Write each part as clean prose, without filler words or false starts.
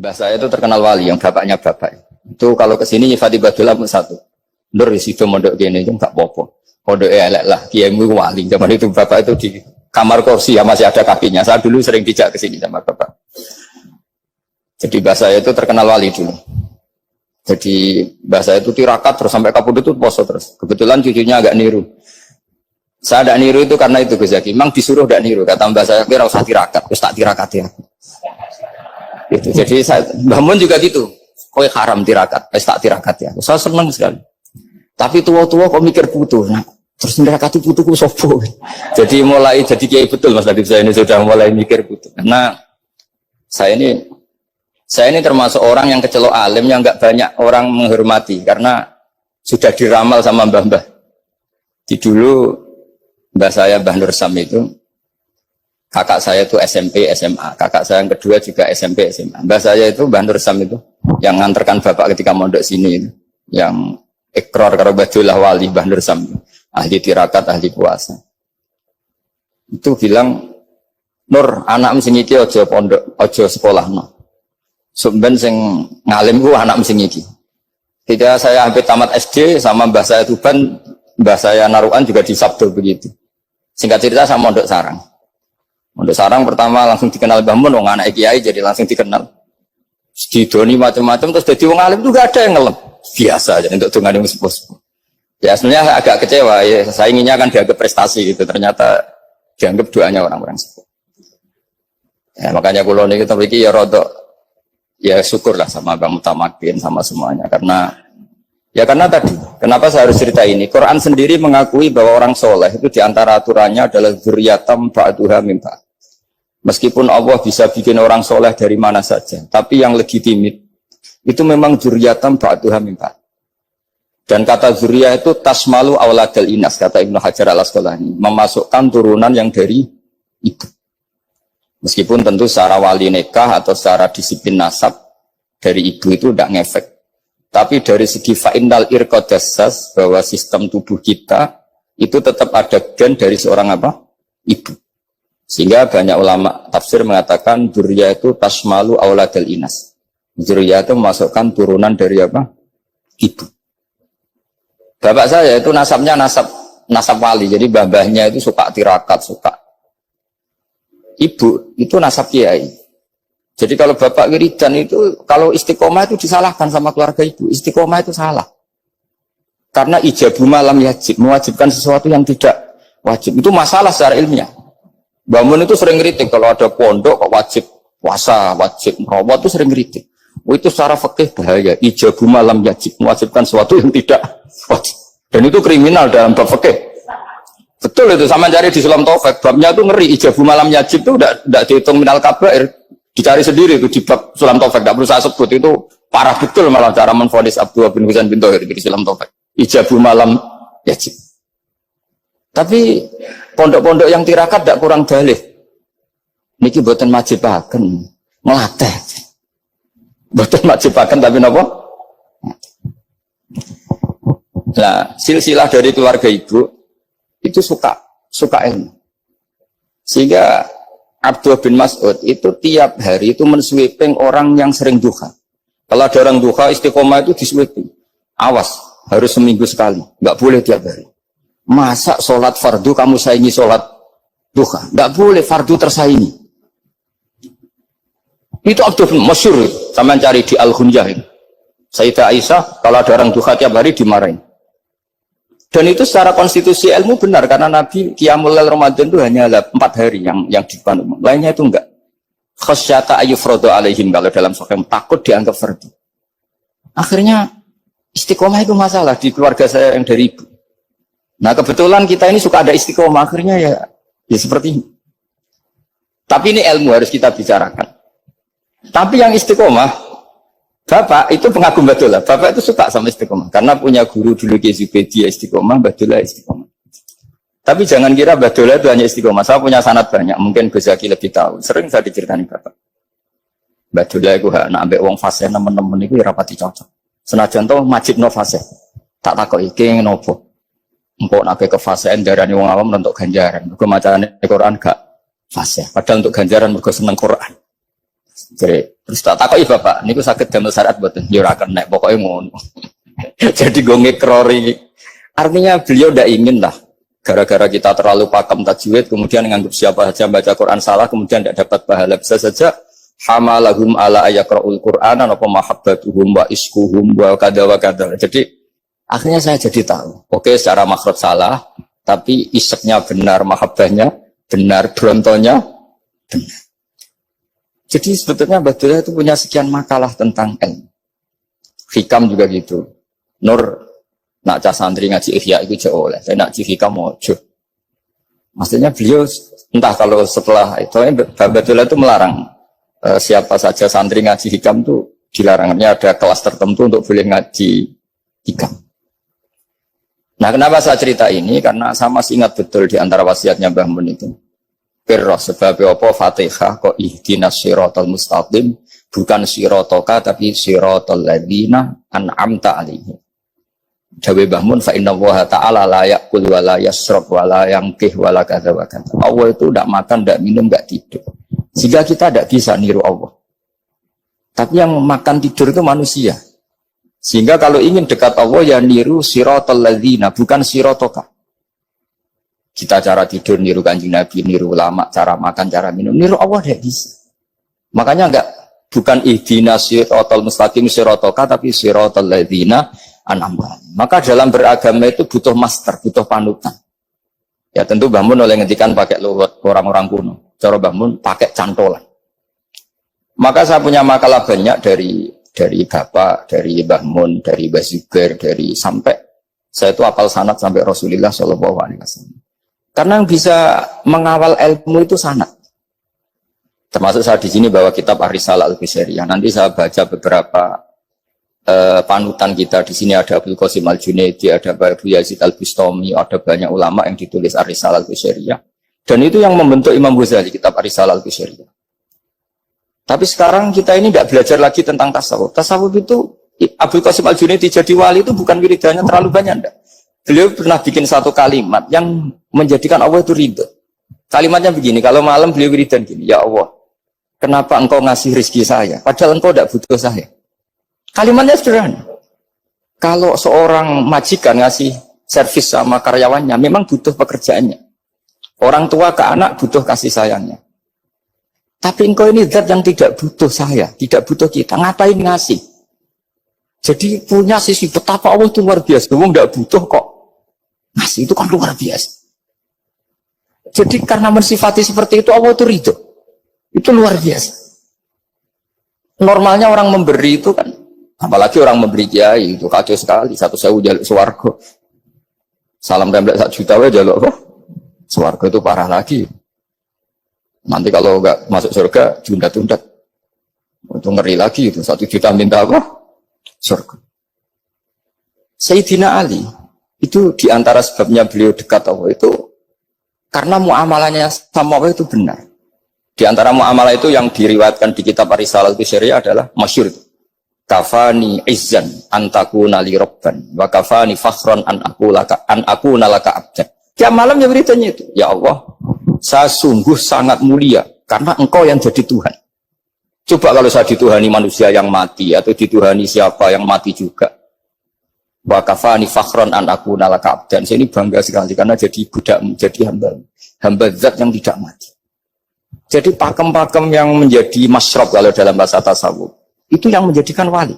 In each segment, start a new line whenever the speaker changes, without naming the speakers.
Mbah saya itu terkenal wali, yang bapaknya bapak. Itu kalau kesini nyifati Badullah pun satu. Nur situ mondok gini itu nggak popo. Mondok elek lah, kiaimu wali. Zaman itu bapak itu di kamar kursi ya masih ada kakinya. Saya dulu sering dijak ke sini sama bapak. Jadi mbah saya itu terkenal wali dulu. Jadi mbah saya itu tirakat terus sampai kapundhut itu poso terus. Kebetulan cucunya agak niru. Saya tidak niru itu karena itu Gus Zaki. Memang disuruh tidak niru. Kata mbah saya kira usah tirakat, terus tak tirakat ya. Gitu. Jadi saya bangun juga gitu. Kok haram tirakat, tak tirakat ya. Saya senang sekali. Tapi tua-tua kok mikir putu. Nah, terus tirakat itu putuku sopo. Jadi mulai jadi kiai betul Mas Nadif saya ini sudah mulai mikir putu. Karena saya ini termasuk orang yang kecelok alim yang nggak banyak orang menghormati karena sudah diramal sama mbah-mbah. Di dulu mbah saya Mbah Nur Sam itu kakak saya itu SMP SMA, kakak saya yang kedua juga SMP SMA. Mbah saya itu Mbah Nur Sam itu yang nganterkan bapak ketika mondok sini itu, yang ikrar karo Badullah wali Mbah Nur Sam, ahli tirakat, ahli puasa. Itu bilang, Nur, anak sing iki aja pondok, aja sekolah no. Sumben sing ngalim ku anak sing iki. Ketika saya hampir tamat SD sama mbah saya Tuban, mbah saya Narukan juga di Sabdo begitu. Singkat cerita sama mondok sarang. Mondok sarang pertama langsung dikenal Mbah Mun, wong anak kiai jadi langsung dikenal. Didoni macam-macam terus jadi wong alim juga ada yang ngelem. Biasa aja untuk dongane wong sepuh. Ya sebenarnya agak kecewa ya, saya inginnya kan dianggap prestasi gitu, ternyata dianggap doanya orang-orang sepuh. Ya makanya kula niki mriki ya rodok ya syukurlah sama Bang Mutamakin sama semuanya karena tadi kenapa saya harus cerita ini. Quran sendiri mengakui bahwa orang soleh itu diantara aturannya adalah dzurriyyatam ba'duha min ba'd. Meskipun Allah bisa bikin orang soleh dari mana saja, tapi yang legitimit itu memang dzurriyyatam ba'duha min ba'd. Dan kata dzurriyah itu tasmalu auladal inas, kata Ibnu Hajar al-Asqalani, memasukkan turunan yang dari ibu. Meskipun tentu secara wali nikah atau secara disiplin nasab dari ibu itu tidak ngefek. Tapi dari segi fa'innal irqadassas, bahwa sistem tubuh kita itu tetap ada gen dari seorang apa? Ibu. Sehingga banyak ulama tafsir mengatakan dzurriyyah itu tasmalu auladal inas. Dzurriyyah itu memasukkan turunan dari apa? Ibu. Bapak saya itu nasabnya nasab wali. Jadi mbah-mbahnya itu suka tirakat, suka. Ibu itu nasab kiai. Jadi kalau bapak wiridan itu, kalau istiqomah itu disalahkan sama keluarga ibu. Istiqomah itu salah. Karena ijabu malam yajib, mewajibkan sesuatu yang tidak wajib. Itu masalah secara ilmiah. Mbah Mun itu sering kritik, kalau ada pondok kok wajib puasa, wajib merawat itu sering kritik. Itu secara fikih bahaya. Ijabu malam yajib, mewajibkan sesuatu yang tidak wajib. Dan itu kriminal dalam bab fikih. Betul itu, sama cari di Sulam Taufik. Babnya itu ngeri, ijabu malam yajib itu tidak dihitung minal kabair. Dicari sendiri itu di bab Sulam Taufik, tidak perlu saya sebut, itu parah betul malah cara menvonis Abdullah bin Husain bin Thohir di Sulam Taufik. Ijabu malam yajib. Tapi pondok-pondok yang tirakat tidak kurang dalih. Niki boten majibaken, melatih. Boten majibaken tapi napa? Nah, silsilah dari keluarga ibu itu suka ilmu. Sehingga Abdullah bin Mas'ud itu tiap hari itu mensweeping orang yang sering duha. Kalau ada orang duha istiqomah itu disweeping. Awas, harus seminggu sekali, nggak boleh tiap hari. Masa sholat fardu kamu saingi sholat duha? Nggak boleh, fardu tersaingi. Itu Abdullah bin masyhur, sama cari di Al-Hunyah. Sayyidah Aisyah kalau ada orang duha tiap hari dimarahin. Dan itu secara konstitusi ilmu benar karena Nabi Qiyamul Lail Ramadan itu hanya 4 hari yang dipandu. Lainnya itu enggak. Khasyata ayyufradu alaihim, kalau dalam sahih takut dianggap fardu. Akhirnya istiqomah itu masalah di keluarga saya yang dari ibu. Nah kebetulan kita ini suka ada istiqomah, akhirnya ya seperti ini. Tapi ini ilmu harus kita bicarakan. Tapi yang istiqomah, Bapak itu pengagum Badullah. Bapak itu suka sama istiqomah karena punya guru dulu Ki Zubedi istiqomah, Badullah istiqomah. Tapi jangan kira Badullah itu hanya istiqomah. Saya punya sanad banyak, mungkin Gus Zaki lebih tahu. Sering saya diceritani Bapak. Badullah itu nak ambek wong fasih nemen-nemen itu rapati cocok. Senajan to majibno fasih. Tak takoki iki nopo. Engko nek ke fasihan darani wong awam untuk ganjaran. Mergo macane Quran gak fasih. Padahal untuk ganjaran mergo seneng Quran. Jadi, terus tak takoki bapak, niku sakit damel syariat mboten? Ya ora kena, pokoknya ngono. Jadi gue ngekrori. Artinya beliau tidak ingin lah. Gara-gara kita terlalu pakem tajwid, kemudian menganggap siapa saja baca Quran salah, kemudian tidak dapat pahala. Bisa saja hamalahum ala ayakra'ul Qur'an apa mahabbatuhum wa iskuhum wa kada wa kada. Jadi akhirnya saya jadi tahu. Oke, secara makhraj salah, tapi iseknya benar, mahabbahnya benar, brontonya benar. Jadi sebetulnya Badullah itu punya sekian makalah tentang ilmu. Hikam juga gitu. Nur nak cah santri ngaji ihya itu jauh oleh. Saya nak ngaji hikam mojo. Maksudnya beliau entah kalau setelah itu Badullah itu melarang siapa saja santri ngaji hikam itu dilarangnya ada kelas tertentu untuk boleh ngaji hikam. Nah, kenapa saya cerita ini? Karena saya masih ingat betul di antara wasiatnya Mbah Mun itu. Pirroh sebab apa Fatihah kok ihdinas siratal mustaqim bukan siratoka tapi siratal ladzina an'amta alaihim. Dawe Mbah Mun fa innallaha ta'ala la ya'kul wa la yasrab wa la yanqih wa la kadza wa kadza. Allah itu tidak makan, tidak minum, tidak tidur. Sehingga kita tidak bisa niru Allah. Tapi yang makan tidur itu manusia. Sehingga kalau ingin dekat Allah ya niru siratal ladzina bukan siratoka. Kita cara tidur niru Kanjeng Nabi, niru ulama, cara makan, cara minum, niru Allah tidak bisa. Makanya bukan ihdinas siratal mustaqim siratoka tapi siratal ladzina an'amta. Maka dalam beragama itu butuh master, butuh panutan. Ya tentu Mbah Mun oleh ngendikan pakai luwet orang-orang kuno. Cara Mbah Mun pakai cantolan. Maka saya punya makalah banyak dari Bapak, dari Mbah Mun, dari Mbah Zubair, dari sampai saya itu hafal sanad sampai Rasulullah Shallallahu Alaihi Wasallam. Karena yang bisa mengawal ilmu itu sanad. Termasuk saya di sini bawa kitab Ar-Risalah Al-Qushairiyah. Nanti saya baca beberapa panutan kita. Di sini ada Abdul Qasim Al-Junaidi, ada Abu Yazid Al-Bustami, ada banyak ulama yang ditulis Ar-Risalah Al-Qushairiyah. Dan itu yang membentuk Imam Ghazali, kitab Ar-Risalah Al-Qushairiyah. Tapi sekarang kita ini tidak belajar lagi tentang tasawuf. Tasawuf itu Abdul Qasim Al-Junaidi jadi wali itu bukan wiridannya terlalu banyak, enggak. Beliau pernah bikin satu kalimat yang menjadikan Allah itu ridho. Kalimatnya begini, kalau malam beliau wiridan gini, ya Allah, kenapa engkau ngasih rezeki saya? Padahal engkau tidak butuh saya. Kalimatnya sederhana. Kalau seorang majikan ngasih servis sama karyawannya, memang butuh pekerjaannya. Orang tua ke anak butuh kasih sayangnya. Tapi engkau ini zat yang tidak butuh saya, tidak butuh kita. Ngapain ngasih? Jadi punya sisi betapa Allah itu luar biasa. Wong tidak butuh kok. Ngasih itu kan luar biasa. Jadi karena mensifati seperti itu Allah itu ridho. Itu luar biasa. Normalnya orang memberi itu kan, apalagi orang memberi kiai itu kacau sekali. 1.000 jaluk swarga. Salam template 1 juta wae jaluk apa? Swarga itu parah lagi. Nanti kalau enggak masuk surga tunda-tunda. Itu ngeri lagi itu 1 juta minta apa? Surga. Sayyidina Ali itu diantara sebabnya beliau dekat Allah itu karena muamalahnya sama Allah itu benar. Di antara muamalah itu yang diriwayatkan di kitab Ar-Risalah Al-Qushairiyah adalah masyhur. Kafani izzan antakuna li rabban wa kafani fakhran an akuna laka abdan. Tiap malam ya beritanya itu, ya Allah, saya sungguh sangat mulia karena engkau yang jadi Tuhan. Coba kalau saya dituhani manusia yang mati atau dituhani siapa yang mati juga. Wa kafani fakhran an akuna laka abdan. Saya ini bangga sekali karena jadi budak, jadi hamba zat yang tidak mati. Jadi pakem-pakem yang menjadi masyrab kalau dalam bahasa tasawuf itu yang menjadikan wali.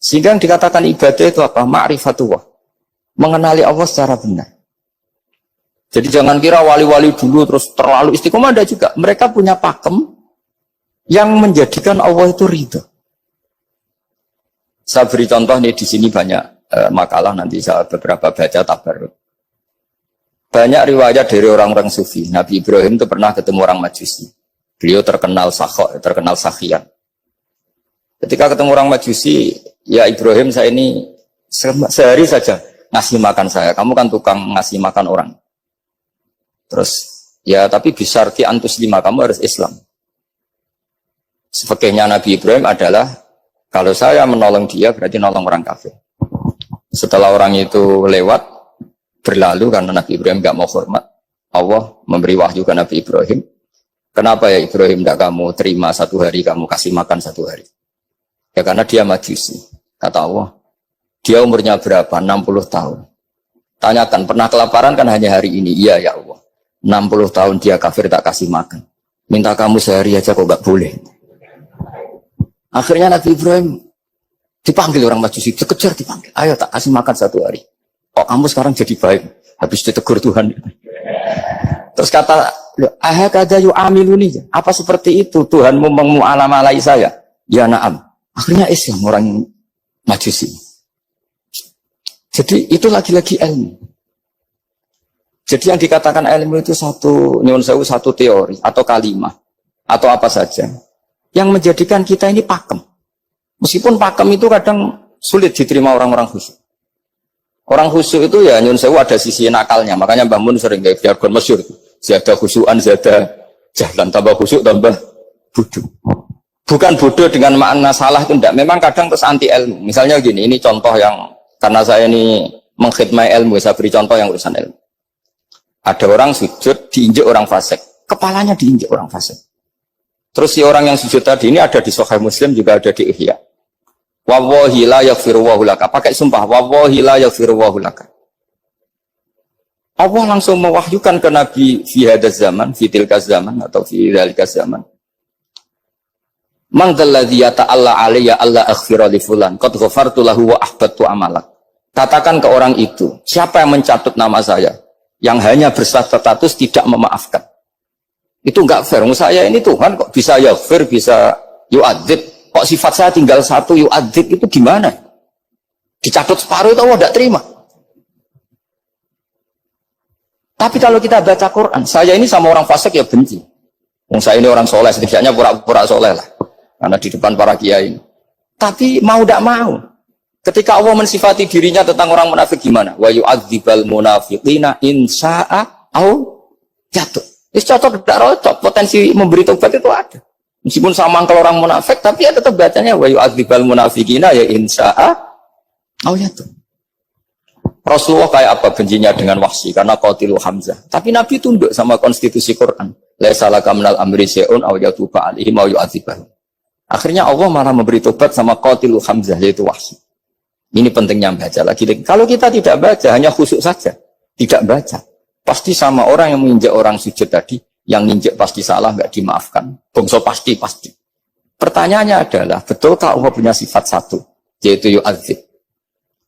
Sehingga yang dikatakan ibadah itu apa? Ma'rifatullah. Mengenali Allah secara benar. Jadi jangan kira wali-wali dulu terus terlalu istiqomah, ada juga. Mereka punya pakem yang menjadikan Allah itu ridho. Saya beri contoh nih di sini banyak makalah nanti saya beberapa baca tabarruk. Banyak riwayat dari orang-orang sufi. Nabi Ibrahim itu pernah ketemu orang Majusi. Beliau terkenal sakhok, terkenal sakhian. Ketika ketemu orang Majusi, ya Ibrahim saya ini sehari saja ngasih makan saya. Kamu kan tukang ngasih makan orang. Terus ya tapi bisarti antus lima, kamu harus Islam. Sebagainya Nabi Ibrahim adalah kalau saya menolong dia berarti nolong orang kafir. Setelah orang itu lewat berlalu karena Nabi Ibrahim gak mau hormat, Allah memberi wahyu ke Nabi Ibrahim. Kenapa ya Ibrahim tidak kamu terima 1 hari, kamu kasih makan 1 hari? Ya karena dia majusi. Kata Allah, dia umurnya berapa? 60 tahun. Tanyakan, pernah kelaparan kan hanya hari ini? Iya ya Allah. 60 tahun dia kafir tak kasih makan. Minta kamu sehari aja kok gak boleh. Akhirnya Nabi Ibrahim dipanggil orang majusi, dikejar dipanggil. Ayo tak kasih makan 1 hari. Kok kamu sekarang jadi baik? Habis ditegur Tuhan. Terus kata, ahakada yu'amiluni. Apa seperti itu Tuhanmu mengu'alamalai saya? Ya na'am. Akhirnya Islam orang majusi. Jadi itu lagi-lagi ilmu. Jadi yang dikatakan ilmu itu satu teori atau kalimat atau apa saja yang menjadikan kita ini pakem. Meskipun pakem itu kadang sulit diterima orang-orang khusyuk. Orang khusyuk itu ya nyun sewu ada sisi nakalnya. Makanya Mbah Mun sering kayak jargon masyhur. Zada khusyuan, zada jahlan, tambah khusyuk tambah bodoh. Bukan bodoh dengan makna salah itu enggak. Memang kadang terus anti ilmu. Misalnya gini, ini contoh yang karena saya ini mengkhidmati ilmu, saya beri contoh yang urusan ilmu. Ada orang sujud diinjek orang fasik, kepalanya diinjek orang fasik. Terus si orang yang sujud tadi ini ada di Sahih Muslim, juga ada di Ihya. Wallahi la yaghfiru wa laka. Pakai sumpah, wallahi la yaghfiru wa laka. Allah langsung mewahyukan ke Nabi fi hadzal zaman, fi tilkaz zaman atau fi dzalikaz zaman. Man dzalladzi yata'alla alayya alla aghfira li fulan qad ghafartu lahu wa ahbattu amalak. Katakan ke orang itu, siapa yang mencatut nama saya yang hanya berstatus tidak memaafkan. Itu enggak fair. Saya ini Tuhan kok bisa yaghfir, bisa yu'adzib. Kok sifat saya tinggal 1 yu'adzib itu gimana? Dicatut separuh itu Allah tidak terima. Tapi kalau kita baca Quran, saya ini sama orang fasik ya benci. Saya ini orang soleh, setidaknya pura-pura soleh lah. Karena di depan para kiai. Tapi mau tidak mau. Ketika Allah mensifati dirinya tentang orang munafik gimana? Wa yu'adzibal munafiqina in sya'a au jatuh. Itu cocok tidak cocok. Potensi memberi tobat itu ada. Meskipun sama kalau orang munafik, tapi ya tetap bacanya wa yu'adzibal munafiqina ya in sya'a au jatuh. Rasulullah kayak apa bencinya dengan Wahsy karena qatilu Hamzah. Tapi Nabi tunduk sama konstitusi Quran. Laisa laka minal amri syai'un aw yatuba alaihim aw yu'adzibahum. Akhirnya Allah malah memberi tobat sama qatilu Hamzah yaitu Wahsy. Ini pentingnya baca lagi. Kalau kita tidak baca, hanya khusyuk saja, tidak baca, pasti sama orang yang menginjak orang sujud tadi, yang nginjak pasti salah, nggak dimaafkan. Bongso pasti. Pertanyaannya adalah, betulkah Allah punya sifat 1, yaitu yu'adzib?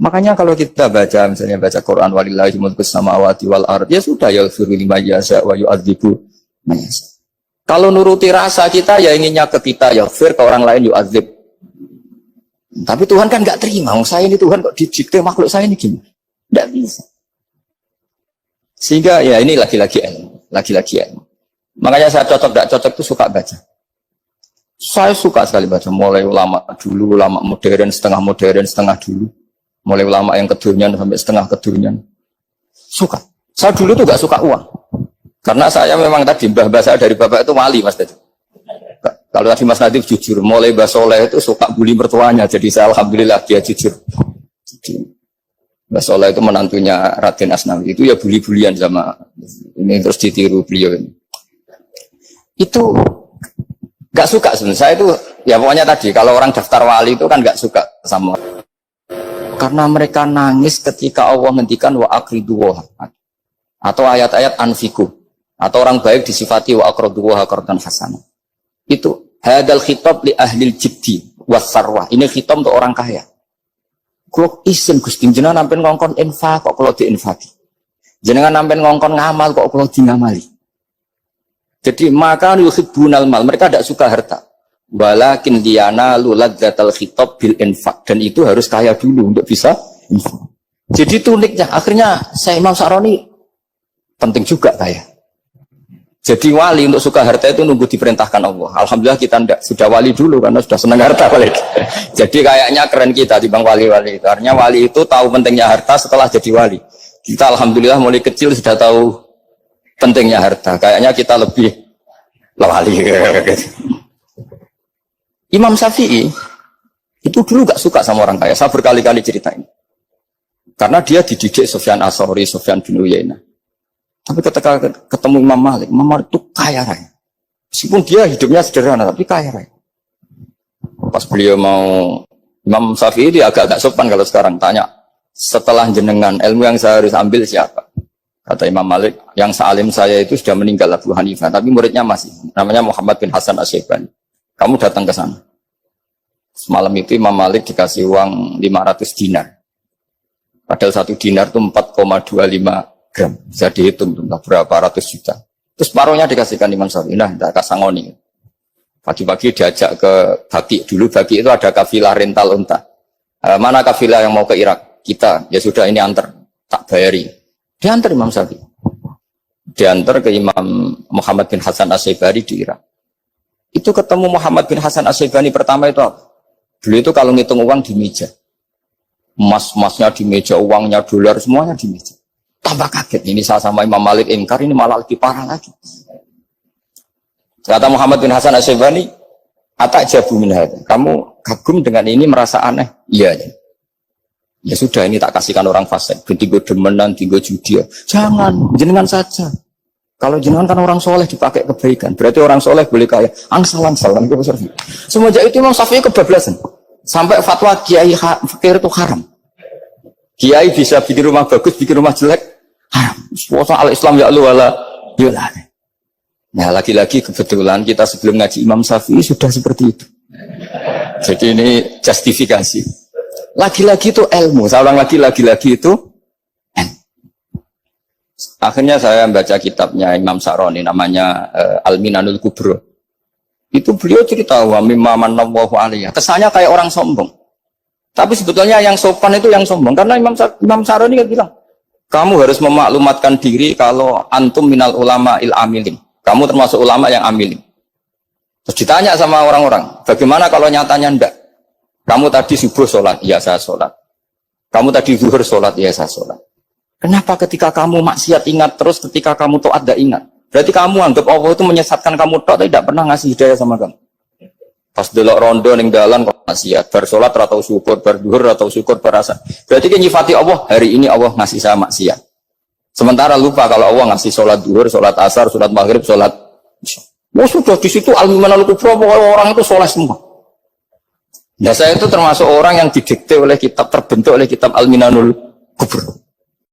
Makanya kalau kita baca, misalnya baca Quran, walillahi mulkus samawati wal ard, ya sudah, yaghfiru liman yasha wa yu'adzibu man yasha. Kalau nuruti rasa kita, ya inginnya ke kita, yaghfir, ke orang lain yu'adzib. Tapi Tuhan kan nggak terima. Saya ini Tuhan kok didikte makhluk saya ini gimana? Nggak bisa. Sehingga ya ini lagi-lagi ilmu. Makanya saya cocok nggak cocok itu suka baca. Saya suka sekali baca. Mulai ulama dulu, ulama modern, setengah dulu. Mulai ulama yang kedunian sampai setengah kedunian. Suka. Saya dulu tuh nggak suka uang. Karena saya memang tadi mbah saya dari bapak itu wali mas tadi. Kalau tadi Mas Nadif jujur, mulai Mbah Soleh itu suka bully mertuanya, jadi saya alhamdulillah dia jujur. Mbah Soleh itu menantunya Raden Asnawi, itu ya bully-bulian sama ini terus ditiru beliau ini. Itu nggak suka sebenarnya. Saya itu ya pokoknya tadi kalau orang daftar wali itu kan nggak suka sama. Karena mereka nangis ketika Allah ngendikan wa aqridu atau ayat-ayat anfiku atau orang baik disifati wa aqridu wa qardan hasanah. Itu hadal khitab li ahlil jiddi wasarwah. Ini khitab untuk orang kaya. Kok isin Gusti jenengan nampen ngongkon infak kok kalau diinfaki. Jenengan nampen ngongkon ngamal kok kalau di ngamali. Jadi maka yuhibbunal mal, mereka tidak suka harta. Walakin diana luladzatal khitab bil infak, dan itu harus kaya dulu untuk bisa infak. Jadi itu uniknya. Akhirnya saya Imam Sa'roni penting juga kaya. Jadi wali untuk suka harta itu nunggu diperintahkan Allah. Alhamdulillah kita tidak sudah wali dulu karena sudah senang harta balik. Jadi kayaknya keren kita dibanding wali-wali. Karena wali itu tahu pentingnya harta setelah jadi wali. Kita alhamdulillah mulai kecil sudah tahu pentingnya harta. Kayaknya kita lebih wali. Imam Syafi'i itu dulu gak suka sama orang kaya. Saya berkali-kali ceritain. Karena dia dididik Sufyan As-Tsauri, Sufyan bin Uyainah. Tapi ketika ketemu Imam Malik itu kaya raya. Meskipun dia hidupnya sederhana, tapi kaya raya. Pas beliau mau, Imam Syafi'i itu agak-agak sopan kalau sekarang tanya, setelah jenengan ilmu yang saya harus ambil siapa? Kata Imam Malik, yang sealim saya itu sudah meninggal Abu Hanifah, tapi muridnya masih, namanya Muhammad bin Hasan Asy-Syaibani. Kamu datang ke sana. Semalam itu Imam Malik dikasih uang 500 dinar. Padahal 1 dinar itu 4,25 gram. Bisa dihitung berapa ratus juta. Terus paruhnya dikasihkan Imam Syafi'i. Nah, tidak kasangoni. Pagi-pagi diajak ke Baki. Dulu Baki itu ada kafilah rental unta. Mana kafilah yang mau ke Irak? Kita. Ya sudah ini antar. Tak bayari. Diantar Imam Syafi'i. Diantar ke Imam Muhammad bin Hasan Asy-Syaibani di Irak. Itu ketemu Muhammad bin Hasan Asy-Syaibani pertama itu apa? Beliau itu kalau ngitung uang di meja. Emas-emasnya di meja, uangnya dolar, semuanya di meja. Tambah kaget. Ini saya sama Imam Malik ingkar, ini malah lebih parah lagi. Kata Muhammad bin Hasan Asy-Syaibani, "Atajabu min hadza." Kamu kagum dengan ini, merasa aneh? Iya. Ya sudah, ini tak kasihkan orang fasik. Tigo demenan, tigo judi. Jangan, jenengan saja. Kalau jenengan kan orang soleh dipakai kebaikan. Berarti orang soleh boleh kaya. Angsal-angsal. Semenjak itu Imam Syafi'i kebablasan. Sampai fatwa kiai fakir itu haram. Kiai bisa bikin rumah bagus, bikin rumah jelek. Haram. Puasa al-Islam ya Allah wala yulah. Nah, lagi-lagi kebetulan kita sebelum ngaji Imam Syafi'i sudah seperti itu. Jadi ini justifikasi. Lagi-lagi itu ilmu. Saya ulang lagi-lagi itu ilmu. Akhirnya saya baca kitabnya Imam Sa'roni namanya Al-Minanul Kubro. Itu beliau cerita wa mimma manallahu alaihi. Kesannya kayak orang sombong. Tapi sebetulnya yang sopan itu yang sombong karena Imam Sa'roni kan bilang, kamu harus memaklumatkan diri kalau antum minal ulama il amilin. Kamu termasuk ulama yang amilin. Terus ditanya sama orang-orang, bagaimana kalau nyatanya ndak? Kamu tadi subuh sholat, iya saya sholat. Kamu tadi zuhur sholat, iya saya sholat. Kenapa ketika kamu maksiat ingat terus, ketika kamu taat tidak ingat? Berarti kamu anggap Allah itu menyesatkan kamu taat, tidak pernah ngasih hidayah sama kamu. Pas delok rondo ning dalan kok maksiat, bar sholat atau syukur, bar zuhur atau syukur berasa. Berarti kan nyifati Allah, hari ini Allah ngasih saya maksiat. Sementara lupa kalau Allah ngasih sholat zuhur, sholat asar, sholat maghrib, sholat. Oh sudah di situ al-Minanul Kubro, orang itu soleh semua. Nah saya itu termasuk orang yang didikte oleh kitab, terbentuk oleh kitab Al-Minanul Kubro.